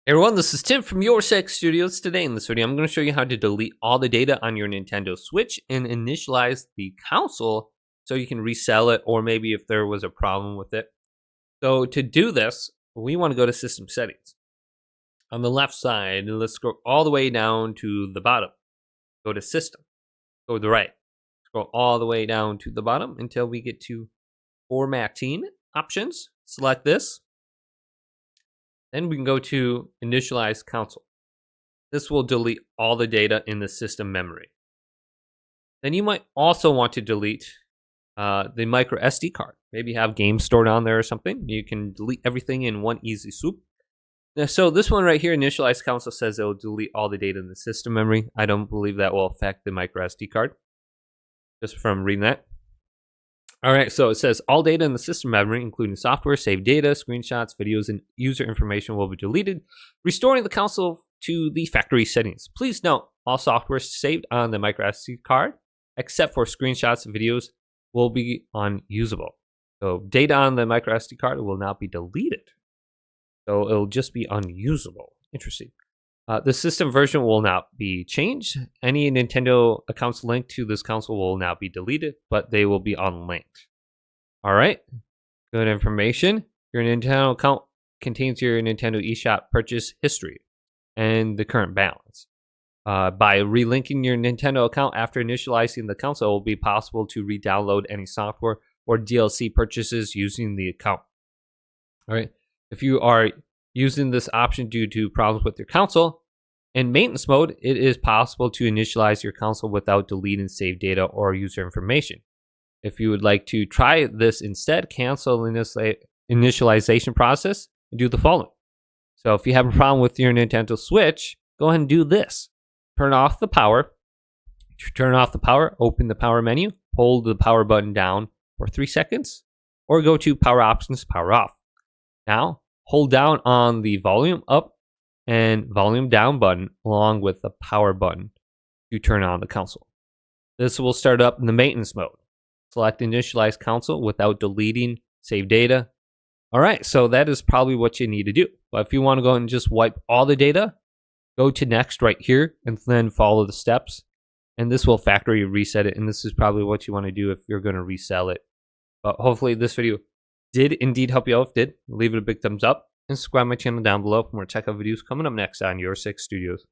Hey everyone, this is Tim from YourSix Studios. Today in this video, I'm going to show you how to delete all the data on your Nintendo Switch and initialize the console so you can resell it, or maybe if there was a problem with it. So to do this, we want to go to System Settings. On the left side, let's scroll all the way down to the bottom. Go to System. Go to the right. Scroll all the way down to the bottom until we get to Formatting Options. Select this. Then we can go to Initialize Console. This will delete all the data in the system memory. Then you might also want to delete the micro SD card. Maybe you have games stored on there or something. You can delete everything in one easy swoop. Now, so this one right here, Initialize Console, says it will delete all the data in the system memory. I don't believe that will affect the micro SD card, just from reading that. All right, so it says all data in the system memory, including software, saved data, screenshots, videos, and user information will be deleted, restoring the console to the factory settings. Please note, all software saved on the micro SD card, except for screenshots and videos, will be unusable. So data on the micro SD card will not be deleted. So it'll just be unusable. Interesting. The system version will not be changed. Any Nintendo accounts linked to this console will not be deleted, but they will be unlinked. All right, good information. Your Nintendo account contains your Nintendo eShop purchase history and the current balance. By relinking your Nintendo account after initializing the console, it will be possible to re-download any software or DLC purchases using the account. All right, if you are using this option due to problems with your console, in maintenance mode, it is possible to initialize your console without deleting saved data or user information. If you would like to try this instead, cancel the initialization process and do the following. So if you have a problem with your Nintendo Switch, go ahead and do this. Turn off the power. To turn off the power, open the power menu, hold the power button down for 3 seconds, or go to Power Options, Power Off. Now, hold down on the volume up and volume down button along with the power button to turn on the console. This will start up in the maintenance mode. Select Initialize Console without deleting saved data. All right, so that is probably what you need to do. But if you want to go and just wipe all the data, go to Next right here and then follow the steps. And this will factory reset it. And this is probably what you want to do if you're going to resell it. But hopefully this video did indeed help you out. If it did, leave it a big thumbs up and subscribe to my channel down below for more tech videos coming up next on YourSix Studios.